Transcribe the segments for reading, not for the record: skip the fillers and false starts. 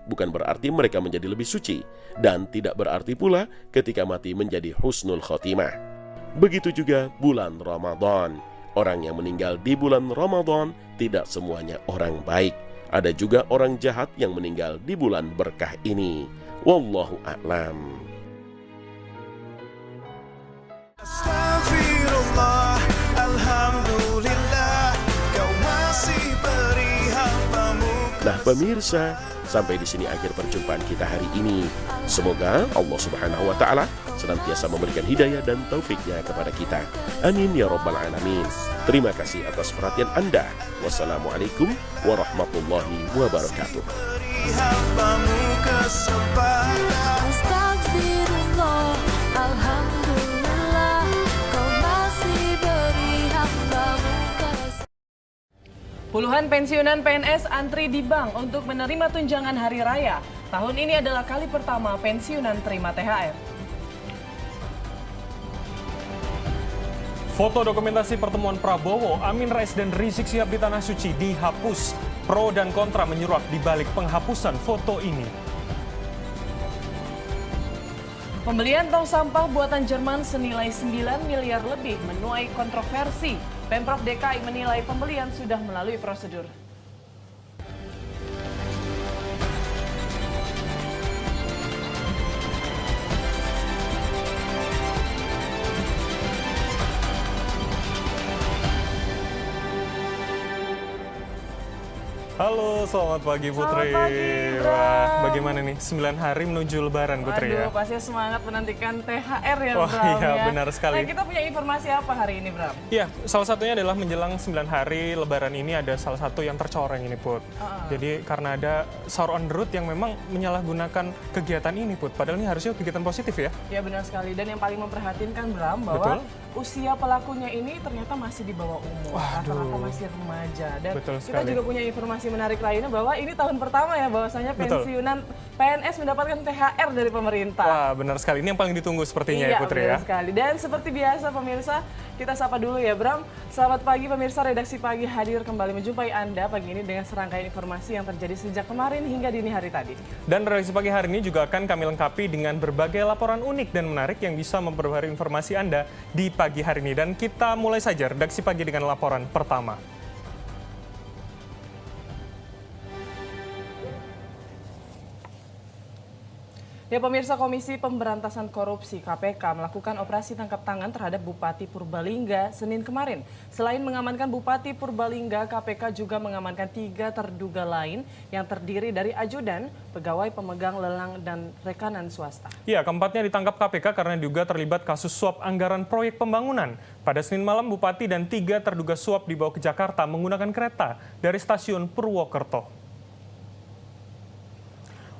bukan berarti mereka menjadi lebih suci, dan tidak berarti pula ketika mati menjadi husnul khotimah. Begitu juga bulan Ramadan. Orang yang meninggal di bulan Ramadan tidak semuanya orang baik. Ada juga orang jahat yang meninggal di bulan berkah ini. Wallahu a'lam. Astagfirullah, alhamdulillah, kau masih beri hambamu. Nah pemirsa, sampai di sini akhir perjumpaan kita hari ini. Semoga Allah Subhanahu wa Ta'ala senantiasa memberikan hidayah dan taufiknya kepada kita. Amin ya Rabbal Alamin. Terima kasih atas perhatian Anda. Wassalamualaikum warahmatullahi wabarakatuh. Beri hambamu kesempatan. Astagfirullah, alhamdulillah, kau masih beri hambamu kesempatan. Puluhan pensiunan PNS antri di bank untuk menerima tunjangan hari raya. Tahun ini adalah kali pertama pensiunan terima THR. Foto dokumentasi pertemuan Prabowo, Amin Rais dan Rizik Syihab di Tanah Suci dihapus. Pro dan kontra menyuap di balik penghapusan foto ini. Pembelian tong sampah buatan Jerman senilai 9 miliar lebih menuai kontroversi. Pemprov DKI menilai pembelian sudah melalui prosedur. Halo, selamat pagi Putri. Selamat pagi, Bram. Wah, bagaimana nih 9 hari menuju Lebaran Putri ya? Waduh, pasti semangat menantikan THR ya, Wah, Bram. iya, ya. benar sekali. Nah, kita punya informasi apa hari ini, Bram? Ya, salah satunya adalah menjelang 9 hari Lebaran ini ada salah satu yang tercoreng ini Put. Jadi karena ada sahur on the road yang memang menyalahgunakan kegiatan ini Put. Padahal ini harusnya kegiatan positif ya? Ya benar sekali. Dan yang paling memprihatinkan, Bram, bahwa usia pelakunya ini ternyata masih di bawah umur, rata-rata masih remaja. Dan kita juga punya informasi menarik lainnya bahwa ini tahun pertama ya bahwasanya pensiunan PNS mendapatkan THR dari pemerintah. Wah, benar sekali. Ini yang paling ditunggu sepertinya ya Putri ya. Iya, benar sekali. Dan seperti biasa pemirsa, kita sapa dulu ya Bram. Selamat pagi pemirsa, Redaksi Pagi hadir kembali menjumpai Anda pagi ini dengan serangkaian informasi yang terjadi sejak kemarin hingga dini hari tadi. Dan Redaksi Pagi hari ini juga akan kami lengkapi dengan berbagai laporan unik dan menarik yang bisa memperbarui informasi Anda di pagi hari ini. Dan kita mulai saja Redaksi Pagi dengan laporan pertama. Ya pemirsa, Komisi Pemberantasan Korupsi KPK melakukan operasi tangkap tangan terhadap Bupati Purbalingga Senin kemarin. Selain mengamankan Bupati Purbalingga, KPK juga mengamankan 3 terduga lain yang terdiri dari ajudan, pegawai pemegang lelang, dan rekanan swasta. Ya, keempatnya ditangkap KPK karena diduga terlibat kasus suap anggaran proyek pembangunan. Pada Senin malam, Bupati dan 3 terduga suap dibawa ke Jakarta menggunakan kereta dari stasiun Purwokerto.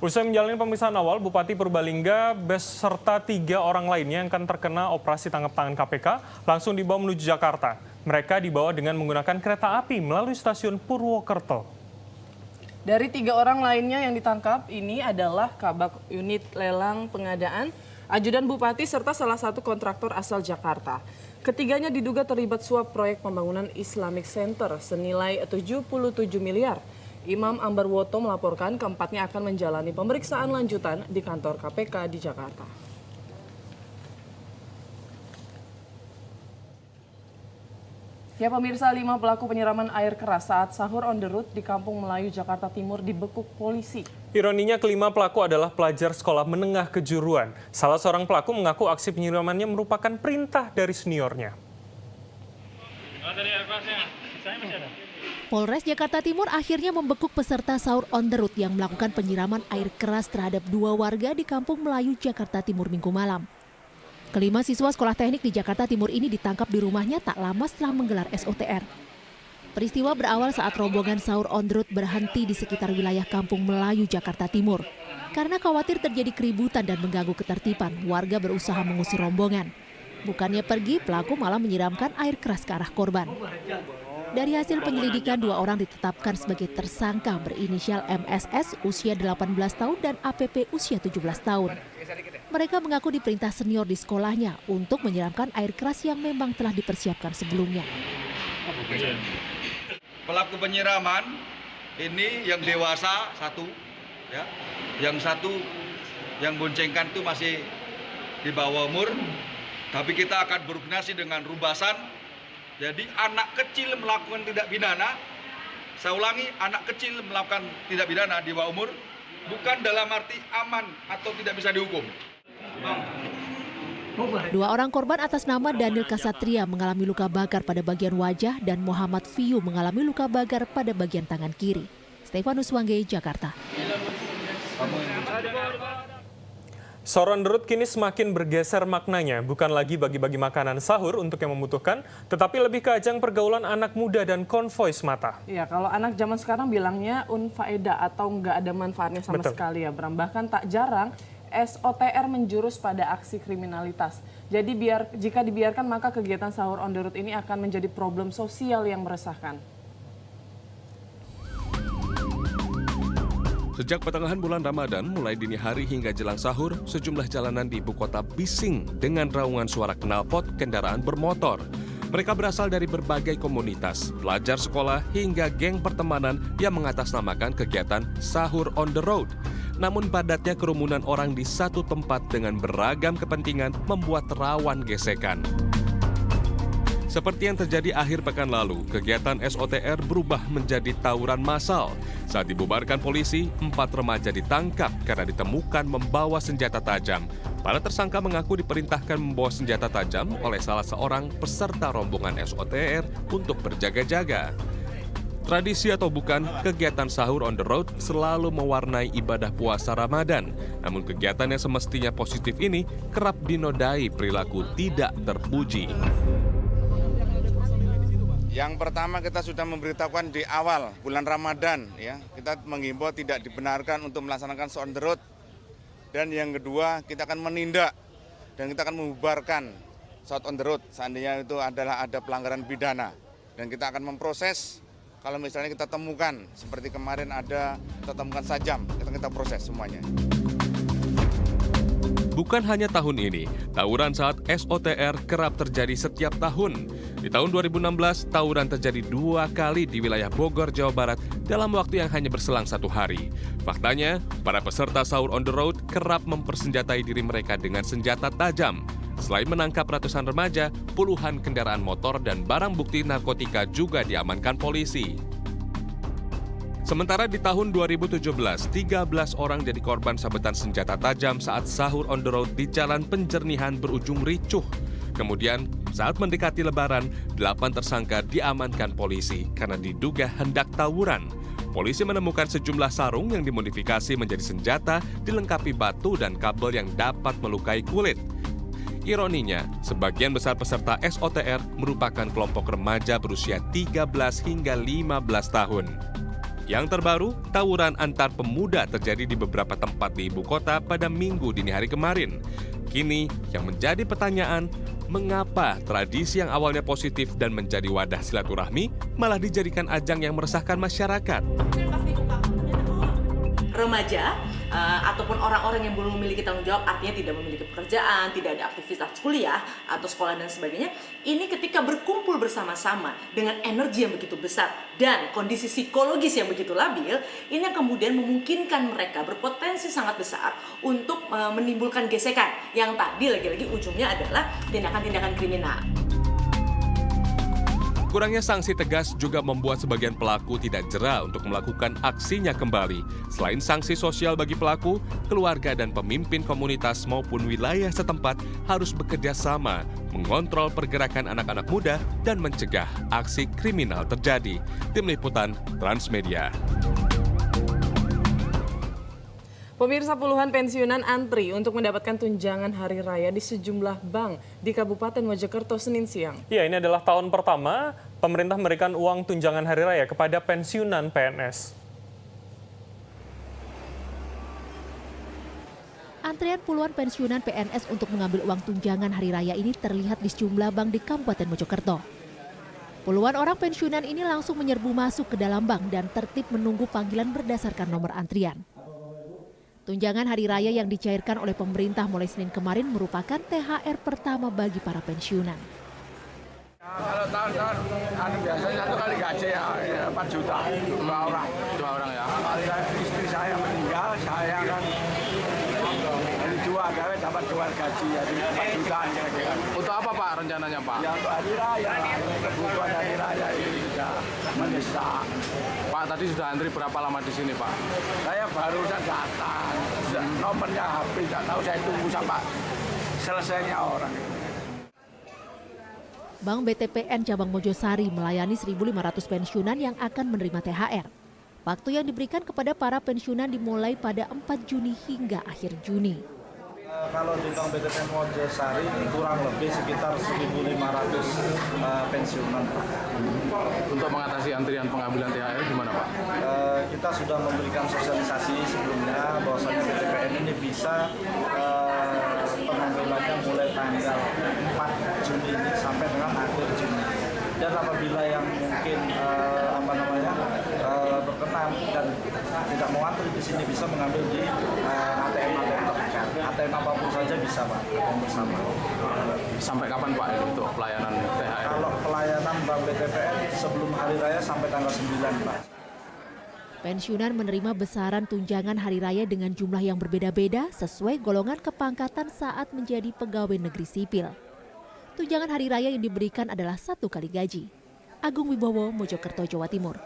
Usai menjalani pemeriksaan awal, Bupati Purbalingga beserta 3 orang lainnya yang akan terkena operasi tangkap tangan KPK langsung dibawa menuju Jakarta. Mereka dibawa dengan menggunakan kereta api melalui stasiun Purwokerto. Dari 3 orang lainnya yang ditangkap ini adalah Kabak Unit Lelang Pengadaan, ajudan Bupati, serta salah satu kontraktor asal Jakarta. Ketiganya diduga terlibat suap proyek pembangunan Islamic Center senilai 77 miliar. Imam Ambarwoto melaporkan keempatnya akan menjalani pemeriksaan lanjutan di kantor KPK di Jakarta. Ya pemirsa, 5 pelaku penyiraman air keras saat sahur on the road di Kampung Melayu, Jakarta Timur dibekuk polisi. Ironinya kelima pelaku adalah pelajar sekolah menengah kejuruan. Salah seorang pelaku mengaku aksi penyiramannya merupakan perintah dari seniornya. Polres Jakarta Timur akhirnya membekuk peserta sahur on the road yang melakukan penyiraman air keras terhadap 2 warga di Kampung Melayu, Jakarta Timur Minggu malam. Kelima siswa sekolah teknik di Jakarta Timur ini ditangkap di rumahnya tak lama setelah menggelar SOTR. Peristiwa berawal saat rombongan sahur on the road berhenti di sekitar wilayah Kampung Melayu, Jakarta Timur. Karena khawatir terjadi keributan dan mengganggu ketertiban, warga berusaha mengusir rombongan. Bukannya pergi, pelaku malah menyiramkan air keras ke arah korban. Dari hasil penyelidikan, 2 orang ditetapkan sebagai tersangka berinisial MSS usia 18 tahun dan APP usia 17 tahun. Mereka mengaku diperintah senior di sekolahnya untuk menyiramkan air keras yang memang telah dipersiapkan sebelumnya. Pelaku penyiraman ini yang dewasa 1, ya. Yang satu yang boncengkan itu masih di bawah umur, tapi kita akan berkoordinasi dengan Rubasan. Jadi anak kecil melakukan tindak pidana, saya ulangi, anak kecil melakukan tindak pidana di bawah umur, bukan dalam arti aman atau tidak bisa dihukum. Dua orang korban atas nama Daniel Kasatria mengalami luka bakar pada bagian wajah dan Muhammad Fiu mengalami luka bakar pada bagian tangan kiri. Stefanus Wangge, Jakarta. Sahur on the road kini semakin bergeser maknanya, bukan lagi bagi-bagi makanan sahur untuk yang membutuhkan, tetapi lebih ke ajang pergaulan anak muda dan konvoi semata. Ya, kalau anak zaman sekarang bilangnya unfaedah atau nggak ada manfaatnya sama Betul. sekali ya, Bram. Bahkan tak jarang SOTR menjurus pada aksi kriminalitas. Jadi jika dibiarkan maka kegiatan sahur on the road ini akan menjadi problem sosial yang meresahkan. Sejak pertengahan bulan Ramadan, mulai dini hari hingga jelang sahur, sejumlah jalanan di ibu kota bising dengan raungan suara knalpot kendaraan bermotor. Mereka berasal dari berbagai komunitas, pelajar sekolah hingga geng pertemanan yang mengatasnamakan kegiatan sahur on the road. Namun padatnya kerumunan orang di satu tempat dengan beragam kepentingan membuat rawan gesekan. Seperti yang terjadi akhir pekan lalu, kegiatan SOTR berubah menjadi tawuran massal. Saat dibubarkan polisi, 4 remaja ditangkap karena ditemukan membawa senjata tajam. Para tersangka mengaku diperintahkan membawa senjata tajam oleh salah seorang peserta rombongan SOTR untuk berjaga-jaga. Tradisi atau bukan, kegiatan sahur on the road selalu mewarnai ibadah puasa Ramadan. Namun kegiatan yang semestinya positif ini kerap dinodai perilaku tidak terpuji. Yang pertama kita sudah memberitahukan di awal bulan Ramadan, ya, kita menghimbau tidak dibenarkan untuk melaksanakan on the road. Dan yang kedua kita akan menindak dan kita akan membubarkan on the road seandainya itu adalah ada pelanggaran pidana. Dan kita akan memproses kalau misalnya kita temukan seperti kemarin ada kita temukan sajam, kita proses semuanya. Bukan hanya tahun ini, tawuran saat SOTR kerap terjadi setiap tahun. Di tahun 2016, tawuran terjadi 2 kali di wilayah Bogor, Jawa Barat dalam waktu yang hanya berselang 1 hari. Faktanya, para peserta sahur on the road kerap mempersenjatai diri mereka dengan senjata tajam. Selain menangkap ratusan remaja, puluhan kendaraan motor dan barang bukti narkotika juga diamankan polisi. Sementara di tahun 2017, 13 orang jadi korban sabetan senjata tajam saat sahur on the road di Jalan Penjernihan berujung ricuh. Kemudian, saat mendekati Lebaran, 8 tersangka diamankan polisi karena diduga hendak tawuran. Polisi menemukan sejumlah sarung yang dimodifikasi menjadi senjata dilengkapi batu dan kabel yang dapat melukai kulit. Ironinya, sebagian besar peserta SOTR merupakan kelompok remaja berusia 13 hingga 15 tahun. Yang terbaru, tawuran antar pemuda terjadi di beberapa tempat di ibu kota pada Minggu dini hari kemarin. Kini, yang menjadi pertanyaan, mengapa tradisi yang awalnya positif dan menjadi wadah silaturahmi malah dijadikan ajang yang meresahkan masyarakat? Remaja ataupun orang-orang yang belum memiliki tanggung jawab, artinya tidak memiliki pekerjaan, tidak ada aktivitas kuliah atau sekolah dan sebagainya, ini ketika berkumpul bersama-sama dengan energi yang begitu besar dan kondisi psikologis yang begitu labil, ini yang kemudian memungkinkan mereka berpotensi sangat besar untuk menimbulkan gesekan yang tadi lagi-lagi ujungnya adalah tindakan-tindakan kriminal. Kurangnya sanksi tegas juga membuat sebagian pelaku tidak jera untuk melakukan aksinya kembali. Selain sanksi sosial bagi pelaku, keluarga dan pemimpin komunitas maupun wilayah setempat harus bekerja sama mengontrol pergerakan anak-anak muda dan mencegah aksi kriminal terjadi. Tim Liputan Transmedia. Pemirsa, puluhan pensiunan antri untuk mendapatkan tunjangan hari raya di sejumlah bank di Kabupaten Mojokerto Senin siang. Ya, ini adalah tahun pertama pemerintah memberikan uang tunjangan hari raya kepada pensiunan PNS. Antrian puluhan pensiunan PNS untuk mengambil uang tunjangan hari raya ini terlihat di sejumlah bank di Kabupaten Mojokerto. Puluhan orang pensiunan ini langsung menyerbu masuk ke dalam bank dan tertib menunggu panggilan berdasarkan nomor antrian. Tunjangan hari raya yang dicairkan oleh pemerintah mulai Senin kemarin merupakan THR pertama bagi para pensiunan. Kalau tahun-tahun biasanya 1 kali gaji ya 4 juta, 2 orang ya. Istri saya meninggal, paduan gaji jadi 4 jutaan kira-kira. Untuk apa Pak rencananya Pak? Ya untuk hari raya, kebutuhan hari raya ini sudah mendesak. Pak tadi sudah antri berapa lama di sini Pak? Saya barusan datang, nomornya habis, nggak tahu saya tunggu sampai selesainya orang itu. Bank BTPN Cabang Mojosari melayani 1.500 pensiunan yang akan menerima THR. Waktu yang diberikan kepada para pensiunan dimulai pada 4 Juni hingga akhir Juni. Kalau di Bank BTPN Mojosari ini kurang lebih sekitar 1.500 pensiunan. Untuk mengatasi antrian pengambilan THR gimana Pak? Kita sudah memberikan sosialisasi sebelumnya bahwasanya BTPN ini bisa pengambilannya mulai tanggal 4 Juni ini sampai dengan akhir Juni. Dan apabila yang mungkin berkenan dan tidak mau antri di sini bisa mengambil di ATM terdekat. ATM apapun saja bisa Pak, ATM bersama. Sampai kapan Pak untuk pelayanan THR? Kalau pelayanan Bank BTPN sebelum Hari Raya sampai tanggal 9 Pak. Pensiunan menerima besaran tunjangan hari raya dengan jumlah yang berbeda-beda sesuai golongan kepangkatan saat menjadi pegawai negeri sipil. Tunjangan hari raya yang diberikan adalah 1 kali gaji. Agung Wibowo, Mojokerto, Jawa Timur.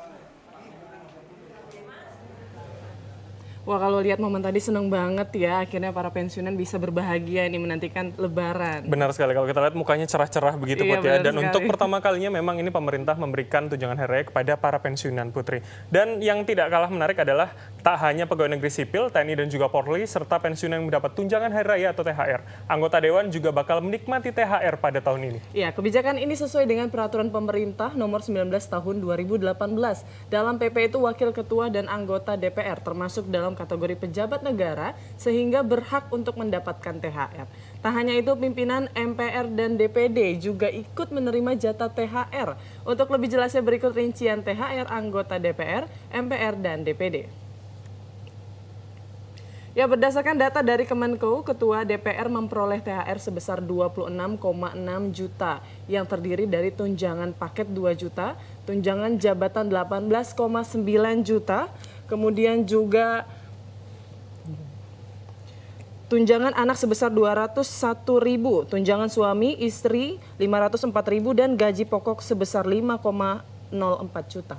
Wah, kalau lihat momen tadi seneng banget ya, akhirnya para pensiunan bisa berbahagia ini menantikan Lebaran. Benar sekali, kalau kita lihat mukanya cerah-cerah begitu Iya, Put ya. Dan sekali. untuk pertama kalinya memang ini pemerintah memberikan tunjangan hari raya kepada para pensiunan Putri. Dan yang tidak kalah menarik adalah tak hanya pegawai negeri sipil, TNI dan juga Polri, serta pensiunan yang mendapat tunjangan hari raya atau THR. Anggota Dewan juga bakal menikmati THR pada tahun ini. Ya, kebijakan ini sesuai dengan peraturan pemerintah nomor 19 tahun 2018. Dalam PP itu wakil ketua dan anggota DPR termasuk dalam kategori pejabat negara sehingga berhak untuk mendapatkan THR. Tak hanya itu, pimpinan MPR dan DPD juga ikut menerima jatah THR. Untuk lebih jelasnya berikut rincian THR anggota DPR, MPR, dan DPD. Ya, berdasarkan data dari Kemenko, Ketua DPR memperoleh THR sebesar 26,6 juta yang terdiri dari tunjangan paket 2 juta, tunjangan jabatan 18,9 juta, kemudian juga tunjangan anak sebesar 201.000, tunjangan suami istri 504.000 dan gaji pokok sebesar 5,04 juta.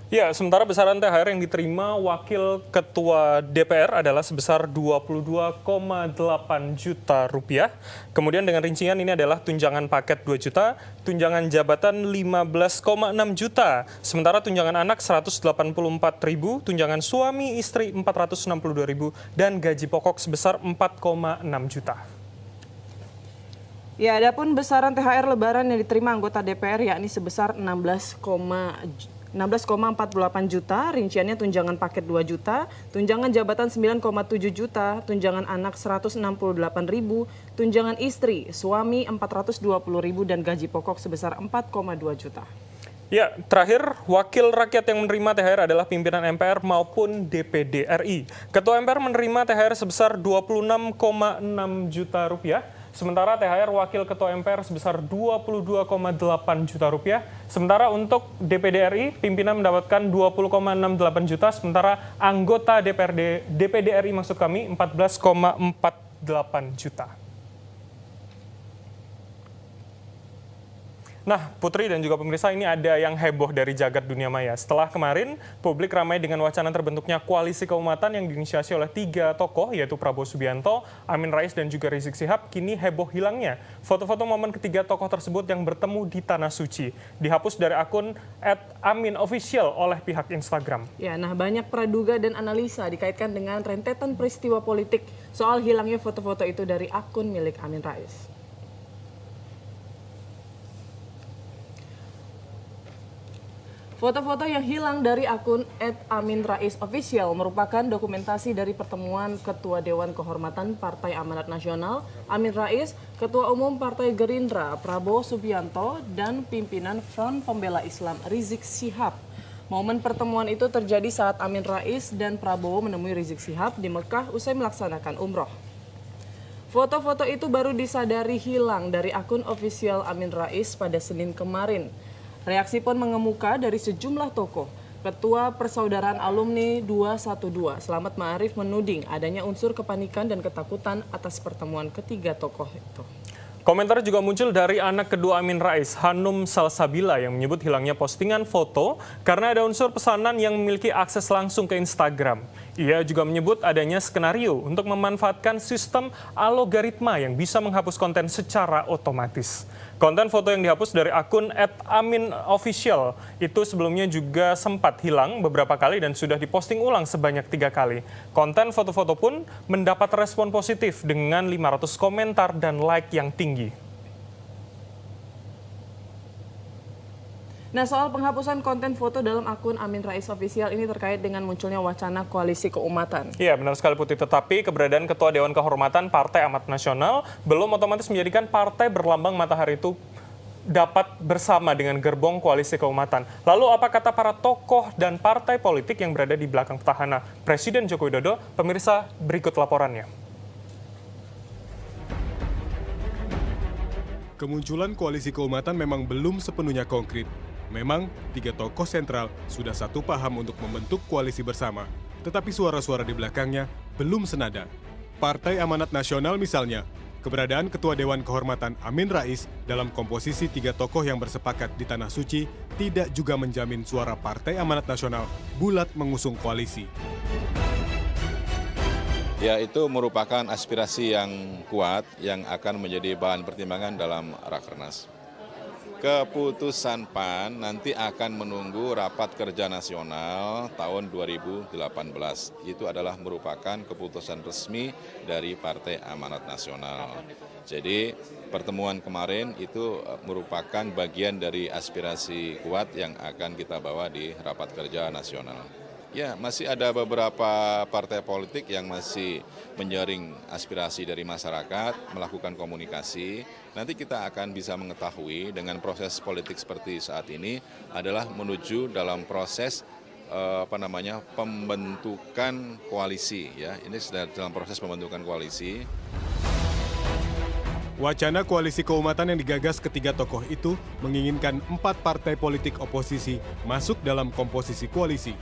Ya, sementara besaran THR yang diterima Wakil Ketua DPR adalah sebesar 22,8 juta rupiah. Kemudian dengan rincian ini adalah tunjangan paket 2 juta, tunjangan jabatan 15,6 juta, sementara tunjangan anak 184.000, tunjangan suami istri 462.000, dan gaji pokok sebesar 4,6 juta. Ya, adapun besaran THR Lebaran yang diterima anggota DPR yakni sebesar 16,48 juta, rinciannya tunjangan paket 2 juta, tunjangan jabatan 9,7 juta, tunjangan anak 168.000, tunjangan istri, suami 420.000 dan gaji pokok sebesar 4,2 juta. Ya, terakhir, wakil rakyat yang menerima THR adalah pimpinan MPR maupun DPD RI. Ketua MPR menerima THR sebesar 26,6 juta rupiah. Sementara THR Wakil Ketua MPR sebesar 22,8 juta rupiah. Sementara untuk DPD RI, pimpinan mendapatkan 20,68 juta. Sementara anggota DPD RI maksud kami 14,48 juta. Nah, Putri dan juga pemirsa, ini ada yang heboh dari jagat dunia maya. Setelah kemarin, publik ramai dengan wacana terbentuknya koalisi keumatan yang diinisiasi oleh 3 tokoh, yaitu Prabowo Subianto, Amin Rais, dan juga Rizik Syihab. Kini heboh hilangnya foto-foto momen ketiga tokoh tersebut yang bertemu di Tanah Suci. Dihapus dari akun @aminofficial oleh pihak Instagram. Ya, nah banyak praduga dan analisa dikaitkan dengan rentetan peristiwa politik soal hilangnya foto-foto itu dari akun milik Amin Rais. Foto-foto yang hilang dari akun @aminraisofficial merupakan dokumentasi dari pertemuan Ketua Dewan Kehormatan Partai Amanat Nasional, Amin Rais, Ketua Umum Partai Gerindra, Prabowo Subianto, dan pimpinan Front Pembela Islam, Rizik Syihab. Momen pertemuan itu terjadi saat Amin Rais dan Prabowo menemui Rizik Syihab di Mekah usai melaksanakan umroh. Foto-foto itu baru disadari hilang dari akun ofisial Amin Rais pada Senin kemarin. Reaksi pun mengemuka dari sejumlah tokoh. Ketua Persaudaraan Alumni 212, Slamet Ma'arif menuding adanya unsur kepanikan dan ketakutan atas pertemuan ketiga tokoh itu. Komentar juga muncul dari anak kedua Amin Rais, Hanum Salsabila, yang menyebut hilangnya postingan foto karena ada unsur pesanan yang memiliki akses langsung ke Instagram. Ia juga menyebut adanya skenario untuk memanfaatkan sistem algoritma yang bisa menghapus konten secara otomatis. Konten foto yang dihapus dari akun @aminofficial itu sebelumnya juga sempat hilang beberapa kali dan sudah diposting ulang sebanyak 3 kali. Konten foto-foto pun mendapat respon positif dengan 500 komentar dan like yang tinggi. Nah, soal penghapusan konten foto dalam akun Amin Rais Official ini terkait dengan munculnya wacana koalisi keumatan. Iya, benar sekali Putih. Tetapi keberadaan Ketua Dewan Kehormatan Partai Amanat Nasional belum otomatis menjadikan partai berlambang matahari itu dapat bersama dengan gerbong koalisi keumatan. Lalu apa kata para tokoh dan partai politik yang berada di belakang petahana Presiden Joko Widodo? Pemirsa, berikut laporannya. Kemunculan koalisi keumatan memang belum sepenuhnya konkret. Memang, 3 tokoh sentral sudah satu paham untuk membentuk koalisi bersama, tetapi suara-suara di belakangnya belum senada. Partai Amanat Nasional misalnya, keberadaan Ketua Dewan Kehormatan Amin Rais dalam komposisi 3 tokoh yang bersepakat di Tanah Suci tidak juga menjamin suara Partai Amanat Nasional bulat mengusung koalisi. Ya, itu merupakan aspirasi yang kuat yang akan menjadi bahan pertimbangan dalam Rakernas. Keputusan PAN nanti akan menunggu rapat kerja nasional tahun 2018. Itu adalah merupakan keputusan resmi dari Partai Amanat Nasional. Jadi pertemuan kemarin itu merupakan bagian dari aspirasi kuat yang akan kita bawa di rapat kerja nasional. Ya, masih ada beberapa partai politik yang masih menjaring aspirasi dari masyarakat, melakukan komunikasi. Nanti kita akan bisa mengetahui dengan proses politik seperti saat ini adalah menuju dalam proses pembentukan koalisi. Ya, ini sedang dalam proses pembentukan koalisi. Wacana koalisi keumatan yang digagas ketiga tokoh itu menginginkan 4 partai politik oposisi masuk dalam komposisi koalisi.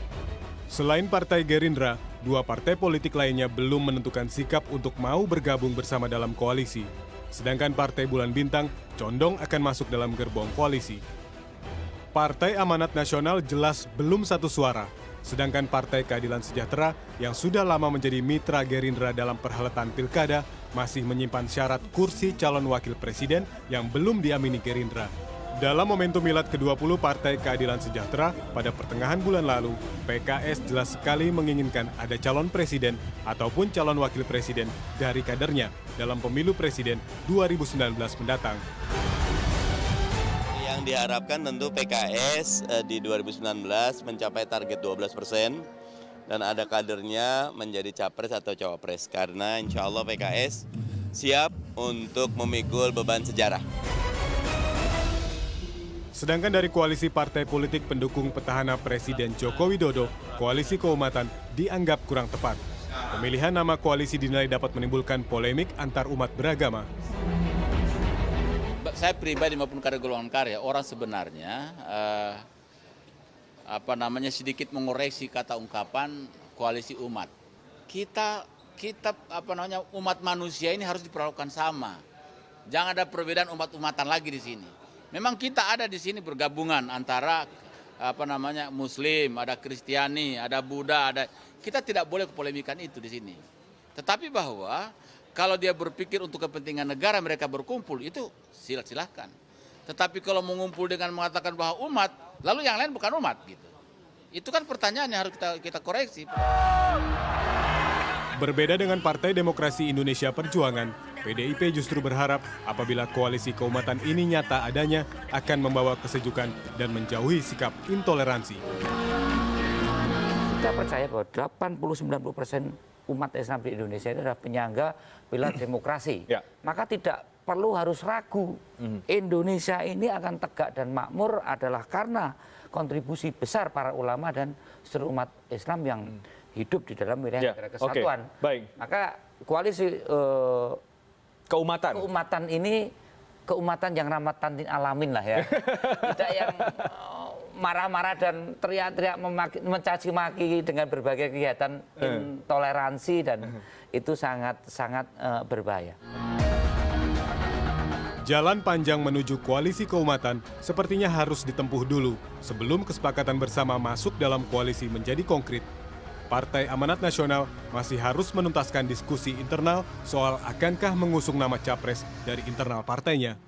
Selain Partai Gerindra, 2 partai politik lainnya belum menentukan sikap untuk mau bergabung bersama dalam koalisi. Sedangkan Partai Bulan Bintang condong akan masuk dalam gerbong koalisi. Partai Amanat Nasional jelas belum satu suara, sedangkan Partai Keadilan Sejahtera yang sudah lama menjadi mitra Gerindra dalam perhelatan pilkada masih menyimpan syarat kursi calon wakil presiden yang belum diamini Gerindra. Dalam momentum milad ke-20 Partai Keadilan Sejahtera pada pertengahan bulan lalu, PKS jelas sekali menginginkan ada calon presiden ataupun calon wakil presiden dari kadernya dalam pemilu presiden 2019 mendatang. Yang diharapkan tentu PKS di 2019 mencapai target 12% dan ada kadernya menjadi capres atau cawapres karena insya Allah PKS siap untuk memikul beban sejarah. Sedangkan dari koalisi partai politik pendukung petahana Presiden Joko Widodo, koalisi keumatan dianggap kurang tepat. Pemilihan nama koalisi dinilai dapat menimbulkan polemik antar umat beragama. Saya pribadi maupun kader golongan karya, orang sebenarnya sedikit mengoreksi kata ungkapan koalisi umat. Kita umat manusia ini harus diperlakukan sama. Jangan ada perbedaan umat-umatan lagi di sini. Memang kita ada di sini bergabungan antara Muslim, ada Kristiani, ada Buddha, kita tidak boleh kepolemikan itu di sini. Tetapi bahwa kalau dia berpikir untuk kepentingan negara mereka berkumpul itu silahkan. Tetapi kalau mengumpul dengan mengatakan bahwa umat, lalu yang lain bukan umat gitu. Itu kan pertanyaan yang harus kita koreksi. Berbeda dengan Partai Demokrasi Indonesia Perjuangan, PDIP justru berharap apabila koalisi keumatan ini nyata adanya akan membawa kesejukan dan menjauhi sikap intoleransi. Kita percaya bahwa 80-90% umat Islam di Indonesia itu adalah penyangga bela demokrasi. Maka tidak perlu harus ragu. Indonesia ini akan tegak dan makmur adalah karena kontribusi besar para ulama dan seluruh umat Islam yang hidup di dalam wilayah negara kesatuan. Baik. Maka koalisi keumatan ini keumatan yang rahmatan alamin lah ya. Tidak yang marah-marah dan teriak-teriak mencaci maki dengan berbagai kegiatan intoleransi dan itu sangat berbahaya. Jalan panjang menuju koalisi keumatan sepertinya harus ditempuh dulu sebelum kesepakatan bersama masuk dalam koalisi menjadi konkret. Partai Amanat Nasional masih harus menuntaskan diskusi internal soal akankah mengusung nama capres dari internal partainya.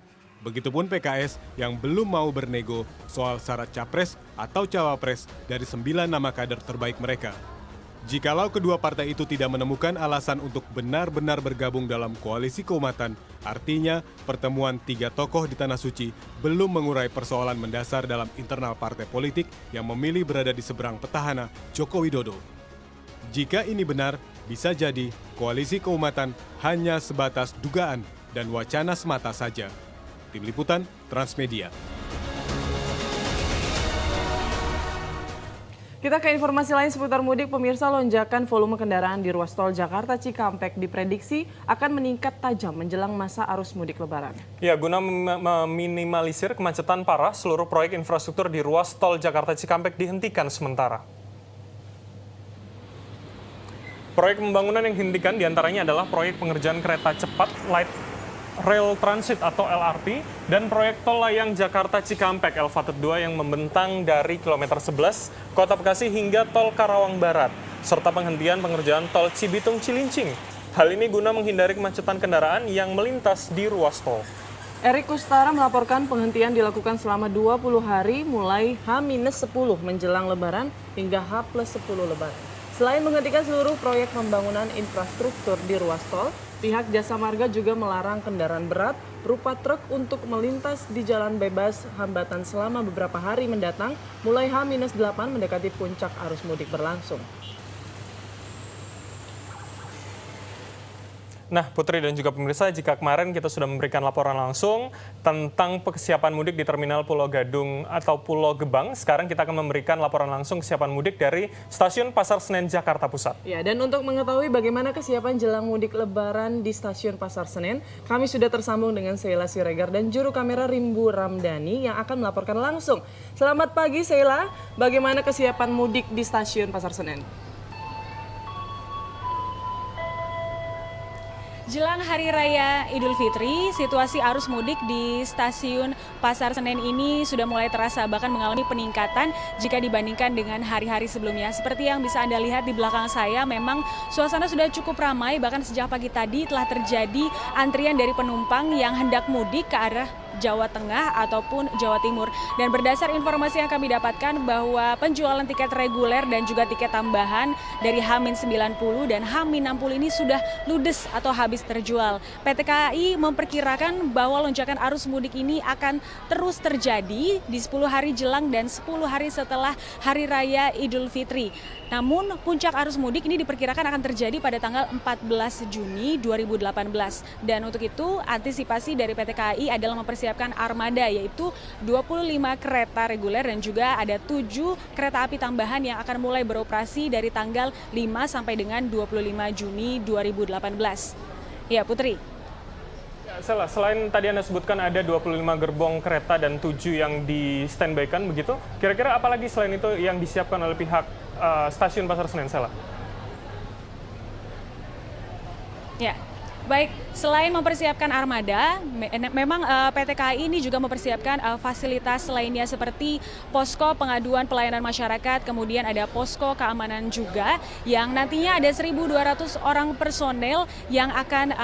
Begitupun PKS yang belum mau bernego soal syarat capres atau cawapres dari 9 nama kader terbaik mereka. Jikalau kedua partai itu tidak menemukan alasan untuk benar-benar bergabung dalam koalisi keumatan, artinya pertemuan 3 tokoh di Tanah Suci belum mengurai persoalan mendasar dalam internal partai politik yang memilih berada di seberang petahana Joko Widodo. Jika ini benar, bisa jadi koalisi keumatan hanya sebatas dugaan dan wacana semata saja. Tim Liputan, Transmedia. Kita ke informasi lain seputar mudik. Pemirsa, lonjakan volume kendaraan di ruas tol Jakarta Cikampek diprediksi akan meningkat tajam menjelang masa arus mudik Lebaran. Ya, guna meminimalisir kemacetan parah, seluruh proyek infrastruktur di ruas tol Jakarta Cikampek dihentikan sementara. Proyek pembangunan yang dihentikan diantaranya adalah proyek pengerjaan kereta cepat Light Rail Transit atau LRT dan proyek tol layang Jakarta Cikampek Elevated 2 yang membentang dari kilometer 11 Kota Bekasi hingga tol Karawang Barat, serta penghentian pengerjaan tol Cibitung Cilincing. Hal ini guna menghindari kemacetan kendaraan yang melintas di ruas tol. Erik Kustara melaporkan penghentian dilakukan selama 20 hari mulai H-10 menjelang Lebaran hingga H+10 Lebaran. Selain menghentikan seluruh proyek pembangunan infrastruktur di ruas tol, pihak Jasa Marga juga melarang kendaraan berat berupa truk untuk melintas di jalan bebas hambatan selama beberapa hari mendatang, mulai H-8 mendekati puncak arus mudik berlangsung. Nah, Putri dan juga pemirsa, jika kemarin kita sudah memberikan laporan langsung tentang kesiapan mudik di Terminal Pulau Gadung atau Pulau Gebang, sekarang kita akan memberikan laporan langsung kesiapan mudik dari Stasiun Pasar Senen, Jakarta Pusat. Ya, dan untuk mengetahui bagaimana kesiapan jelang mudik Lebaran di Stasiun Pasar Senen, kami sudah tersambung dengan Sheila Siregar dan juru kamera Rimbu Ramdhani yang akan melaporkan langsung. Selamat pagi, Sheila. Bagaimana kesiapan mudik di Stasiun Pasar Senen? Jelang Hari Raya Idul Fitri, situasi arus mudik di Stasiun Pasar Senen ini sudah mulai terasa, bahkan mengalami peningkatan jika dibandingkan dengan hari-hari sebelumnya. Seperti yang bisa Anda lihat di belakang saya, memang suasana sudah cukup ramai, bahkan sejak pagi tadi telah terjadi antrian dari penumpang yang hendak mudik ke arah Jawa Tengah ataupun Jawa Timur. Dan berdasar informasi yang kami dapatkan bahwa penjualan tiket reguler dan juga tiket tambahan dari H-90 dan H-60 ini sudah ludes atau habis terjual. PT KAI memperkirakan bahwa lonjakan arus mudik ini akan terus terjadi di 10 hari jelang dan 10 hari setelah Hari Raya Idul Fitri. Namun puncak arus mudik ini diperkirakan akan terjadi pada tanggal 14 Juni 2018. Dan untuk itu antisipasi dari PT KAI adalah mempersiapkan armada, yaitu 25 kereta reguler dan juga ada 7 kereta api tambahan yang akan mulai beroperasi dari tanggal 5 sampai dengan 25 Juni 2018. Ya, Putri. Selain tadi Anda sebutkan ada 25 gerbong kereta dan 7 yang di standby-kan begitu, kira-kira apa lagi selain itu yang disiapkan oleh pihak Stasiun Pasar Senen, Sheila? Ya, baik. Selain mempersiapkan armada, memang PT KAI ini juga mempersiapkan fasilitas lainnya seperti posko pengaduan pelayanan masyarakat, kemudian ada posko keamanan juga yang nantinya ada 1.200 orang personel yang akan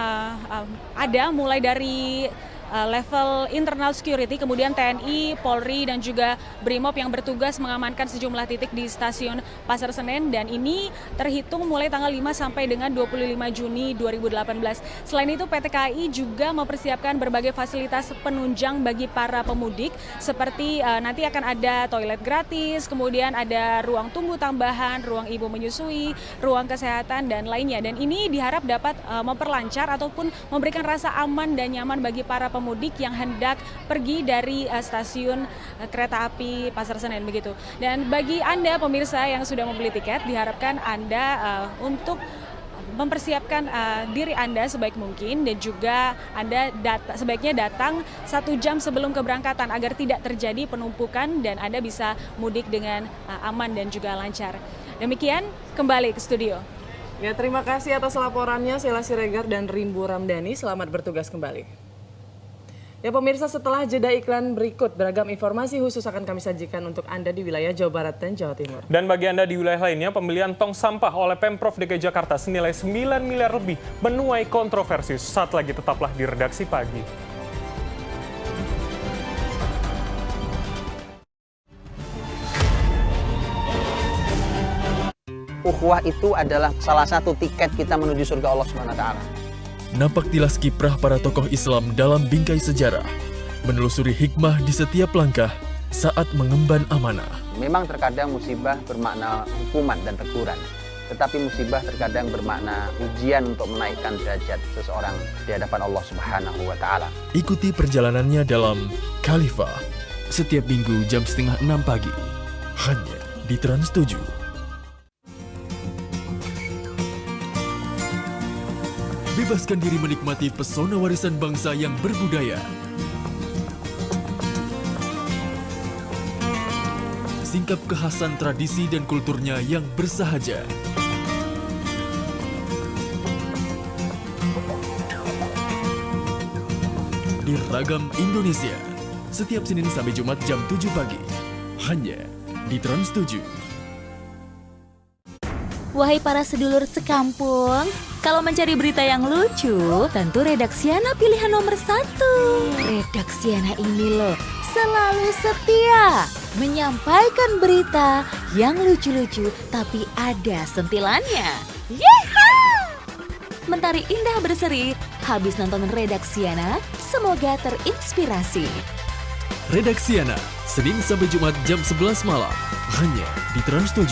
ada mulai dari level internal security, kemudian TNI, Polri, dan juga BRIMOB yang bertugas mengamankan sejumlah titik di Stasiun Pasar Senen, dan ini terhitung mulai tanggal 5 sampai dengan 25 Juni 2018. Selain itu, PT KAI juga mempersiapkan berbagai fasilitas penunjang bagi para pemudik, seperti nanti akan ada toilet gratis, kemudian ada ruang tunggu tambahan, ruang ibu menyusui, ruang kesehatan, dan lainnya. Dan ini diharap dapat memperlancar ataupun memberikan rasa aman dan nyaman bagi para pemudik yang hendak pergi dari stasiun kereta api Pasar Senen begitu. Dan bagi Anda pemirsa yang sudah membeli tiket, diharapkan Anda untuk mempersiapkan diri Anda sebaik mungkin dan juga Anda sebaiknya datang 1 jam sebelum keberangkatan agar tidak terjadi penumpukan dan Anda bisa mudik dengan aman dan juga lancar. Demikian, kembali ke studio. Ya, terima kasih atas laporannya Sheila Siregar dan Rimbu Ramdhani. Selamat bertugas kembali. Ya pemirsa, setelah jeda iklan berikut, beragam informasi khusus akan kami sajikan untuk Anda di wilayah Jawa Barat dan Jawa Timur. Dan bagi Anda di wilayah lainnya, pembelian tong sampah oleh Pemprov DKI Jakarta senilai 9 miliar lebih menuai kontroversi. Saat lagi tetaplah di Redaksi Pagi. Ukhuwah itu adalah salah satu tiket kita menuju surga Allah SWT. Nampak tilas kiprah para tokoh Islam dalam bingkai sejarah, menelusuri hikmah di setiap langkah saat mengemban amanah. Memang terkadang musibah bermakna hukuman dan teguran, tetapi musibah terkadang bermakna ujian untuk menaikkan derajat seseorang di hadapan Allah Subhanahu wa Ta'ala. Ikuti perjalanannya dalam Khalifah setiap minggu jam 5:30 pagi, hanya di Trans 7. Bebaskan diri menikmati pesona warisan bangsa yang berbudaya. Singkap kekhasan tradisi dan kulturnya yang bersahaja. Di Ragam Indonesia, setiap Senin sampai Jumat jam 7 pagi, hanya di Trans 7. Wahai para sedulur sekampung, kalau mencari berita yang lucu, tentu Redaksiana pilihan nomor 1. Redaksiana ini loh, selalu setia menyampaikan berita yang lucu-lucu tapi ada sentilannya. Yeay! Mentari indah berseri, habis nonton Redaksiana, semoga terinspirasi. Redaksiana, Senin sampai Jumat jam 11 malam, hanya di Trans 7.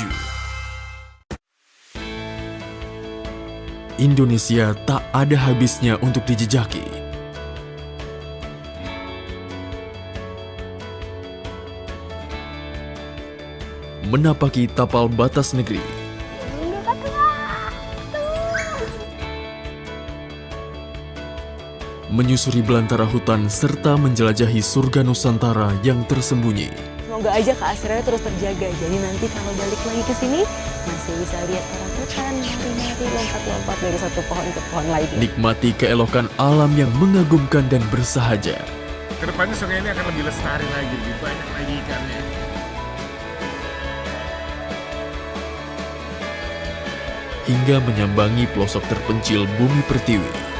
Indonesia tak ada habisnya untuk dijejaki. Menapaki tapal batas negeri. Menyusuri belantara hutan serta menjelajahi surga Nusantara yang tersembunyi. Semoga aja keasriannya terus terjaga. Jadi nanti kalau balik lagi ke sini masih bisa lihat orangutan nari-nari lompat-lompat dari satu pohon ke pohon lainnya. Nikmati keelokan alam yang mengagumkan dan bersahaja. Kedepannya sungai ini akan lebih lestari lagi, lebih banyak lagi ikannya. Hingga menyambangi pelosok terpencil bumi pertiwi.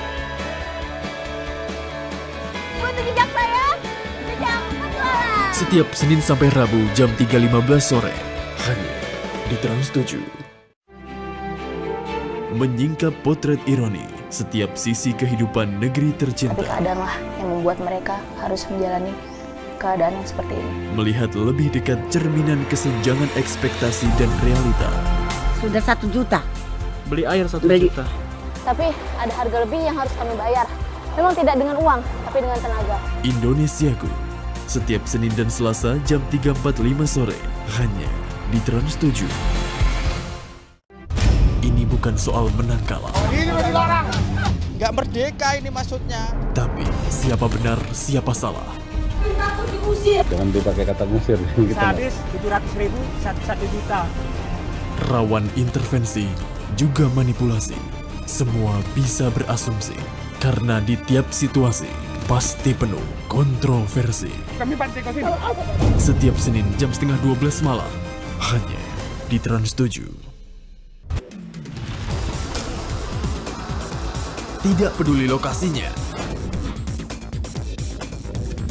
Setiap Senin sampai Rabu jam 3.15 sore, hanya di Trans 7. Menyingkap potret ironi setiap sisi kehidupan negeri tercinta. Tapi keadaanlah yang membuat mereka harus menjalani keadaan yang seperti ini. Melihat lebih dekat cerminan kesenjangan ekspektasi dan realita. Sudah 1 juta. Beli air 1 juta. Tapi ada harga lebih yang harus kami bayar. Memang tidak dengan uang, tapi dengan tenaga. Indonesiaku, setiap Senin dan Selasa jam 3.45 sore, hanya di Trans 7. Ini bukan soal menang kalah. Ini dilarang. Nggak merdeka ini maksudnya. Tapi siapa benar, siapa salah? Takut diusir. Jangan dipakai kata ngusir. Sadis 700.000, 1 juta. Rawan intervensi, juga manipulasi. Semua bisa berasumsi. Karena di tiap situasi, pasti penuh kontroversi. Kami pantai kosin. Setiap Senin jam 11:30 malam, hanya di Trans 7. Tidak peduli lokasinya.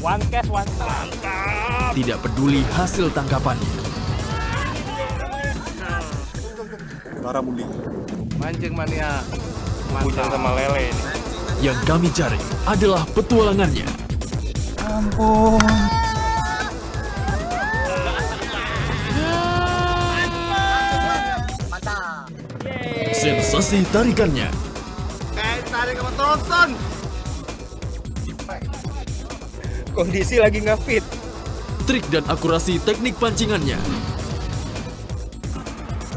One cash, one tangkap. Tidak peduli hasil tangkapannya. Barabudi. Mancing mania. Hujan sama lele ini. Yang kami cari adalah petualangannya. Ampun. Sensasi tarikannya. Tarik sama tronton. Kondisi lagi nggak fit. Trik dan akurasi teknik pancingannya.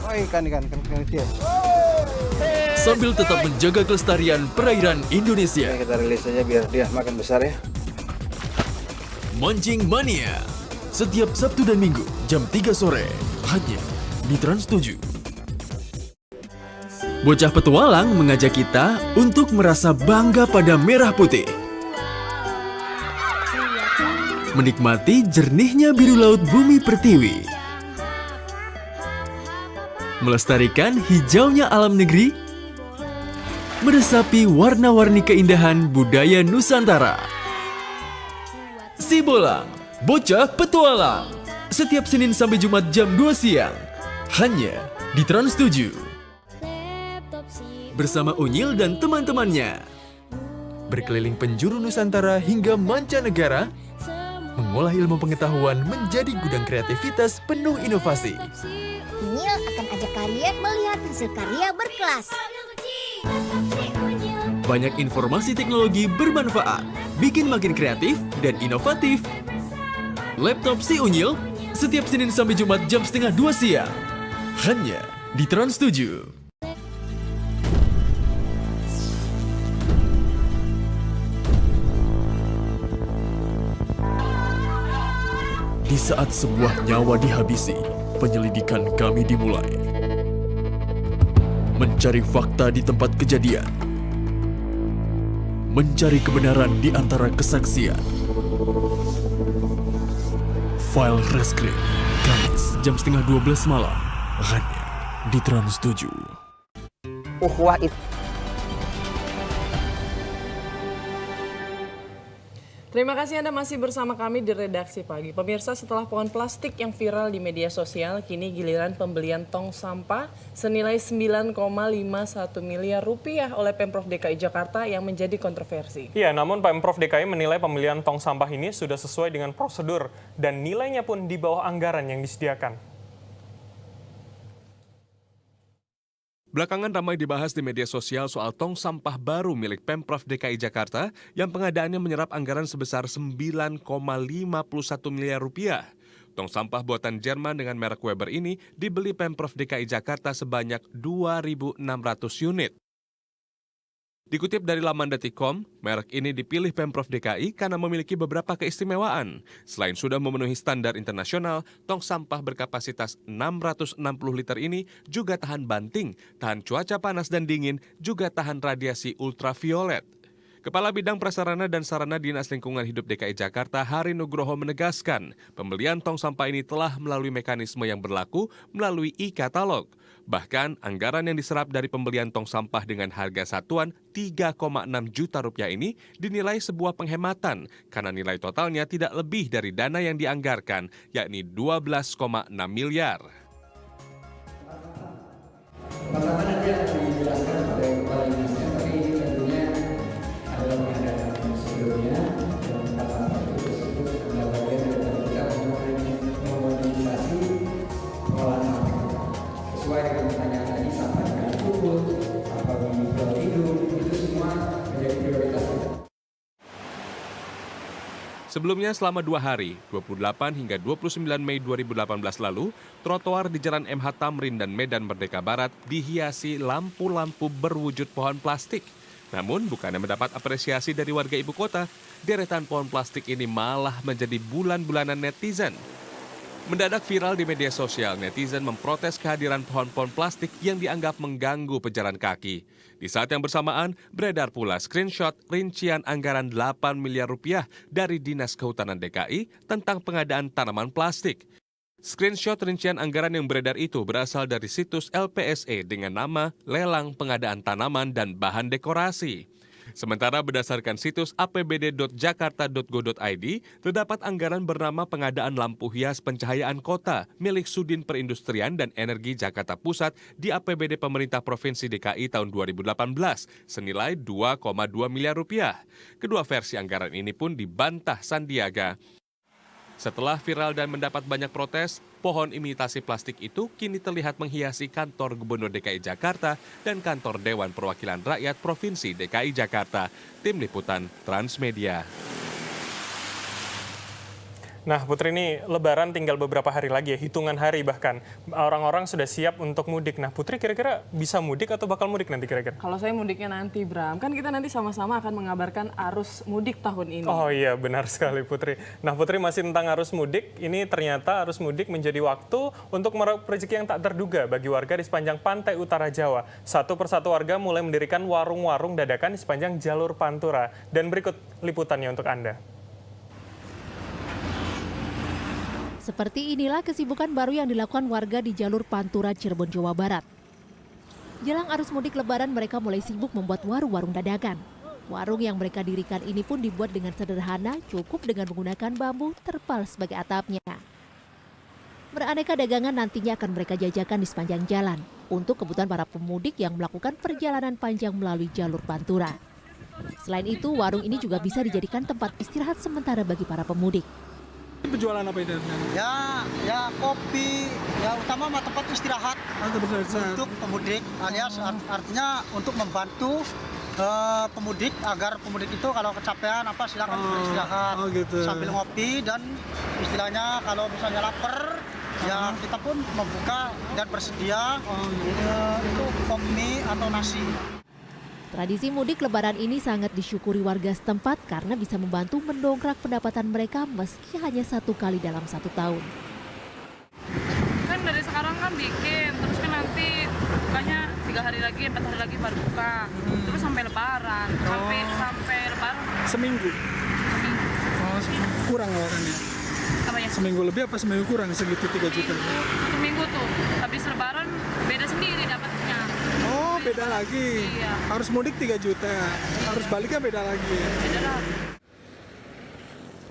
Oh, ikan kecil. sambil tetap menjaga kelestarian perairan Indonesia. Kita rilis aja biar dia makin besar ya. Mancing Mania, setiap Sabtu dan Minggu jam 3 sore, hanya di Trans 7. Bocah petualang mengajak kita untuk merasa bangga pada merah putih. Menikmati jernihnya biru laut bumi pertiwi. Melestarikan hijaunya alam negeri. Meresapi warna-warni keindahan budaya Nusantara. Si Bolang, Bocah Petualang. Setiap Senin sampai Jumat jam 2 siang. Hanya di Trans 7. Bersama Unyil dan teman-temannya. Berkeliling penjuru Nusantara hingga mancanegara. Mengolah ilmu pengetahuan menjadi gudang kreativitas penuh inovasi. Unyil akan ajak kalian melihat hasil karya berkelas. Banyak informasi teknologi bermanfaat, bikin makin kreatif dan inovatif. Laptop si Unyil, setiap Senin sampai Jumat jam 1:30 siang. Hanya di Trans 7. Di saat sebuah nyawa dihabisi, penyelidikan kami dimulai. Mencari fakta di tempat kejadian. Mencari kebenaran di antara kesaksian. File Reskrim, Kamis jam 11:30 malam, hanya di Trans 7. Ukhuwah itu. Terima kasih Anda masih bersama kami di Redaksi Pagi. Pemirsa, setelah pohon plastik yang viral di media sosial, kini giliran pembelian tong sampah senilai 9,51 miliar rupiah oleh Pemprov DKI Jakarta yang menjadi kontroversi. Iya, namun Pemprov DKI menilai pembelian tong sampah ini sudah sesuai dengan prosedur dan nilainya pun di bawah anggaran yang disediakan. Belakangan ramai dibahas di media sosial soal tong sampah baru milik Pemprov DKI Jakarta yang pengadaannya menyerap anggaran sebesar 9,51 miliar rupiah. Tong sampah buatan Jerman dengan merek Weber ini dibeli Pemprov DKI Jakarta sebanyak 2.600 unit. Dikutip dari laman Detik.com, merek ini dipilih Pemprov DKI karena memiliki beberapa keistimewaan. Selain sudah memenuhi standar internasional, tong sampah berkapasitas 660 liter ini juga tahan banting, tahan cuaca panas dan dingin, juga tahan radiasi ultraviolet. Kepala Bidang Prasarana dan Sarana Dinas Lingkungan Hidup DKI Jakarta, Hari Nugroho menegaskan, pembelian tong sampah ini telah melalui mekanisme yang berlaku melalui e-katalog. Bahkan, anggaran yang diserap dari pembelian tong sampah dengan harga satuan 3,6 juta rupiah ini dinilai sebuah penghematan karena nilai totalnya tidak lebih dari dana yang dianggarkan, yakni 12,6 miliar. Sebelumnya selama 2 hari, 28 hingga 29 Mei 2018 lalu, trotoar di Jalan MH Tamrin dan Medan Merdeka Barat dihiasi lampu-lampu berwujud pohon plastik. Namun bukannya mendapat apresiasi dari warga ibu kota, deretan pohon plastik ini malah menjadi bulan-bulanan netizen. Mendadak viral di media sosial, netizen memprotes kehadiran pohon-pohon plastik yang dianggap mengganggu pejalan kaki. Di saat yang bersamaan, beredar pula screenshot rincian anggaran 8 miliar rupiah dari Dinas Kehutanan DKI tentang pengadaan tanaman plastik. Screenshot rincian anggaran yang beredar itu berasal dari situs LPSE dengan nama Lelang Pengadaan Tanaman dan Bahan Dekorasi. Sementara berdasarkan situs apbd.jakarta.go.id, terdapat anggaran bernama pengadaan lampu hias pencahayaan kota milik Sudin Perindustrian dan Energi Jakarta Pusat di APBD Pemerintah Provinsi DKI tahun 2018 senilai 2,2 miliar rupiah. Kedua versi anggaran ini pun dibantah Sandiaga. Setelah viral dan mendapat banyak protes, pohon imitasi plastik itu kini terlihat menghiasi kantor Gubernur DKI Jakarta dan kantor Dewan Perwakilan Rakyat Provinsi DKI Jakarta. Tim Liputan Transmedia. Nah Putri, ini Lebaran tinggal beberapa hari lagi ya, hitungan hari bahkan. Orang-orang sudah siap untuk mudik. Nah Putri kira-kira bisa mudik atau bakal mudik nanti kira-kira? Kalau saya mudiknya nanti, Bram. Kan kita nanti sama-sama akan mengabarkan arus mudik tahun ini. Oh iya, benar sekali Putri. Nah Putri, masih tentang arus mudik, ini ternyata arus mudik menjadi waktu untuk meraup rezeki yang tak terduga bagi warga di sepanjang pantai utara Jawa. Satu persatu warga mulai mendirikan warung-warung dadakan di sepanjang jalur Pantura. Dan berikut liputannya untuk Anda. Seperti inilah kesibukan baru yang dilakukan warga di jalur Pantura Cirebon, Jawa Barat. Jelang arus mudik Lebaran, mereka mulai sibuk membuat warung-warung dadakan. Warung yang mereka dirikan ini pun dibuat dengan sederhana, cukup dengan menggunakan bambu terpal sebagai atapnya. Beraneka dagangan nantinya akan mereka jajakan di sepanjang jalan untuk kebutuhan para pemudik yang melakukan perjalanan panjang melalui jalur Pantura. Selain itu, warung ini juga bisa dijadikan tempat istirahat sementara bagi para pemudik. Penjualan apa itu? Ya kopi, ya utama tempat istirahat untuk pemudik, alias artinya untuk membantu pemudik agar pemudik itu kalau kecapean silakan beristirahat sambil ngopi, dan istilahnya kalau misalnya lapar ya kita pun membuka dan bersedia itu kopi atau nasi. Tradisi mudik Lebaran ini sangat disyukuri warga setempat karena bisa membantu mendongkrak pendapatan mereka meski hanya 1 kali dalam 1 tahun. Kan dari sekarang kan bikin, terus kan nanti bukanya 3 hari lagi, 4 hari lagi baru buka. Terus sampai Lebaran, sampai Lebaran. Seminggu? Oh, kurang kan ya? Apanya? Seminggu lebih apa seminggu kurang segitu 3 juta? Seminggu tuh, habis Lebaran beda sendiri dapatnya. Oh, beda lagi. Iya. Harus mudik 3 juta, harus baliknya beda lagi. Beda lagi.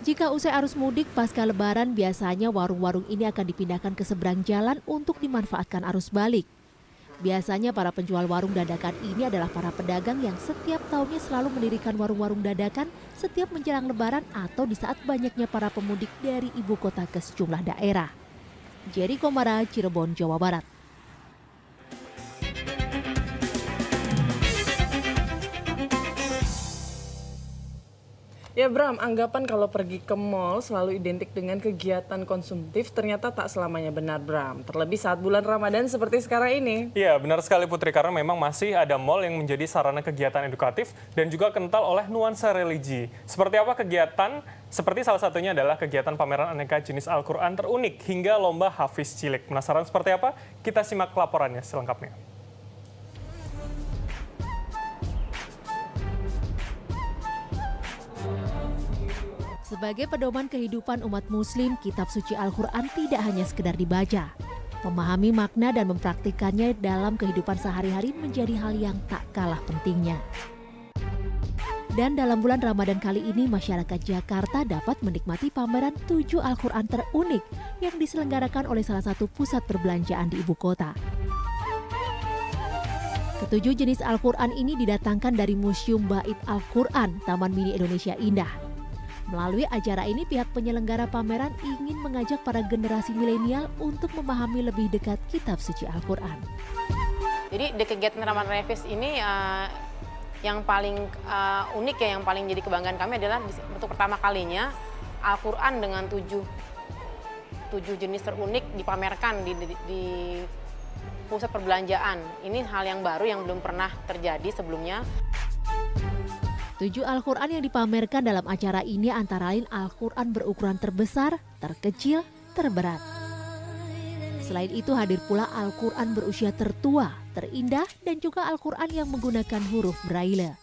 Jika usai arus mudik pasca Lebaran, biasanya warung-warung ini akan dipindahkan ke seberang jalan untuk dimanfaatkan arus balik. Biasanya para penjual warung dadakan ini adalah para pedagang yang setiap tahunnya selalu mendirikan warung-warung dadakan setiap menjelang Lebaran atau di saat banyaknya para pemudik dari ibu kota ke sejumlah daerah. Jerry Komara, Cirebon, Jawa Barat. Ya Bram, anggapan kalau pergi ke mall selalu identik dengan kegiatan konsumtif ternyata tak selamanya benar, Bram. Terlebih saat bulan Ramadan seperti sekarang ini. Iya, benar sekali Putri, karena memang masih ada mall yang menjadi sarana kegiatan edukatif dan juga kental oleh nuansa religi. Seperti apa kegiatan? Seperti salah satunya adalah kegiatan pameran aneka jenis Al-Quran terunik hingga lomba hafiz cilik. Penasaran seperti apa? Kita simak laporannya selengkapnya. Sebagai pedoman kehidupan umat muslim, kitab suci Al-Quran tidak hanya sekedar dibaca. Memahami makna dan mempraktikkannya dalam kehidupan sehari-hari menjadi hal yang tak kalah pentingnya. Dan dalam bulan Ramadan kali ini, masyarakat Jakarta dapat menikmati pameran 7 Al-Quran terunik yang diselenggarakan oleh salah satu pusat perbelanjaan di ibu kota. Ketujuh jenis Al-Quran ini didatangkan dari Museum Bait Al-Quran, Taman Mini Indonesia Indah. Melalui acara ini, pihak penyelenggara pameran ingin mengajak para generasi milenial untuk memahami lebih dekat kitab suci Al-Quran. Jadi di kegiatan Ramadan Hafiz ini yang paling unik ya, yang paling jadi kebanggaan kami adalah untuk pertama kalinya Al-Quran dengan 7 jenis terunik dipamerkan di pusat perbelanjaan. Ini hal yang baru yang belum pernah terjadi sebelumnya. 7 Al-Quran yang dipamerkan dalam acara ini antara lain Al-Quran berukuran terbesar, terkecil, terberat. Selain itu hadir pula Al-Quran berusia tertua, terindah, dan juga Al-Quran yang menggunakan huruf Braille.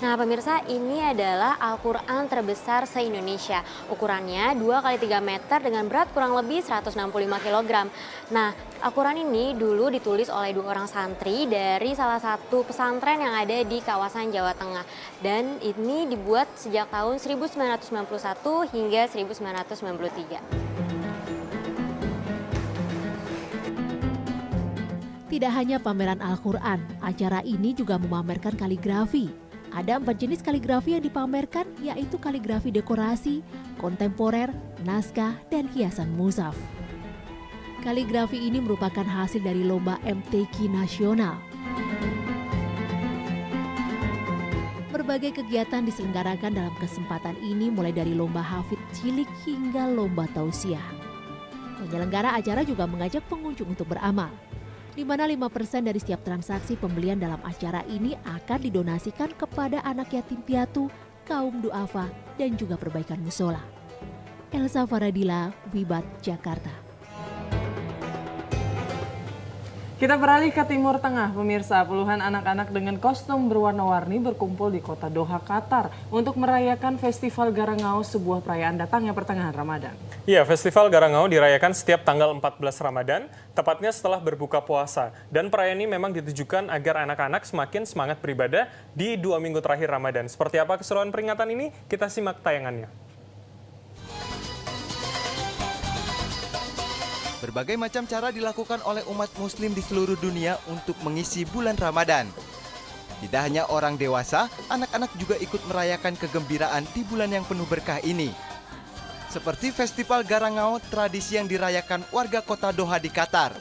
Nah pemirsa, ini adalah Al-Quran terbesar se-Indonesia. Ukurannya 2x3 meter dengan berat kurang lebih 165 kg. Nah Al-Quran ini dulu ditulis oleh 2 orang santri dari salah satu pesantren yang ada di kawasan Jawa Tengah. Dan ini dibuat sejak tahun 1991 hingga 1993. Tidak hanya pameran Al-Quran, acara ini juga memamerkan kaligrafi. Ada 4 jenis kaligrafi yang dipamerkan, yaitu kaligrafi dekorasi, kontemporer, naskah, dan hiasan mushaf. Kaligrafi ini merupakan hasil dari lomba MTQ nasional. Berbagai kegiatan diselenggarakan dalam kesempatan ini mulai dari lomba hafid cilik hingga lomba tausiah. Penyelenggara acara juga mengajak pengunjung untuk beramal, di mana 5% dari setiap transaksi pembelian dalam acara ini akan didonasikan kepada anak yatim piatu, kaum duafa, dan juga perbaikan musola. Elsa Faradila, Wibat, Jakarta. Kita beralih ke Timur Tengah, pemirsa. Puluhan anak-anak dengan kostum berwarna-warni berkumpul di kota Doha, Qatar untuk merayakan Festival Garangau, sebuah perayaan datangnya pertengahan Ramadan. Ya, Festival Garangau dirayakan setiap tanggal 14 Ramadan, tepatnya setelah berbuka puasa. Dan perayaan ini memang ditujukan agar anak-anak semakin semangat beribadah di 2 minggu terakhir Ramadan. Seperti apa keseruan peringatan ini? Kita simak tayangannya. Berbagai macam cara dilakukan oleh umat muslim di seluruh dunia untuk mengisi bulan Ramadan. Tidak hanya orang dewasa, anak-anak juga ikut merayakan kegembiraan di bulan yang penuh berkah ini. Seperti Festival Garangau, tradisi yang dirayakan warga kota Doha di Qatar.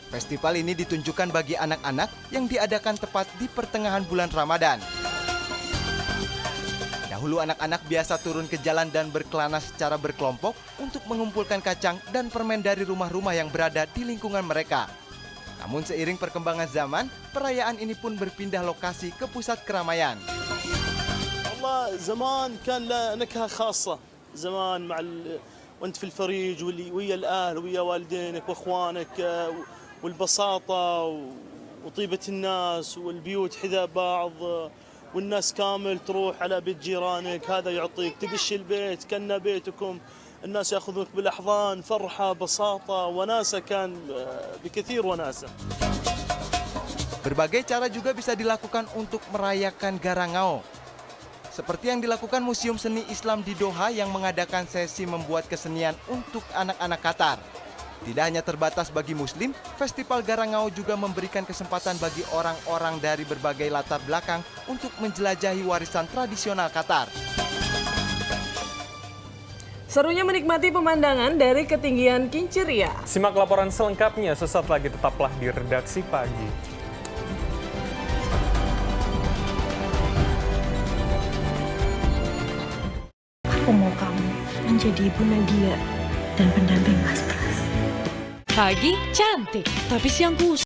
Festival ini ditunjukkan bagi anak-anak yang diadakan tepat di pertengahan bulan Ramadan. Dahulu anak-anak biasa turun ke jalan dan berkelana secara berkelompok untuk mengumpulkan kacang dan permen dari rumah-rumah yang berada di lingkungan mereka. Namun seiring perkembangan zaman, perayaan ini pun berpindah lokasi ke pusat keramaian. والله زمان كان له نكهة خاصة، زمان مع وانت في الفريج ويا الأهل ويا والدينك واخوانك والبساطة وطيبة الناس والبيوت حذاء بعض. والناس كامل تروح على بيت جيرانك، هذا يعطيك، تدش البيت كأنه بيتكم، الناس ياخذونك بالاحضان، فرحه بساطه وناسه، كان بكثير وناسه. Berbagai cara juga bisa dilakukan untuk merayakan Garangau. Seperti yang dilakukan Museum Seni Islam di Doha yang mengadakan sesi membuat kesenian untuk anak-anak Qatar. Tidak hanya terbatas bagi Muslim, Festival Garangau juga memberikan kesempatan bagi orang-orang dari berbagai latar belakang untuk menjelajahi warisan tradisional Qatar. Serunya menikmati pemandangan dari ketinggian Kincir. Simak laporan selengkapnya sesaat lagi, tetaplah di Redaksi Pagi. Aku mau kamu menjadi ibu Nadia dan pendamping Mas Pras. Pagi cantik, tapi siang kusut.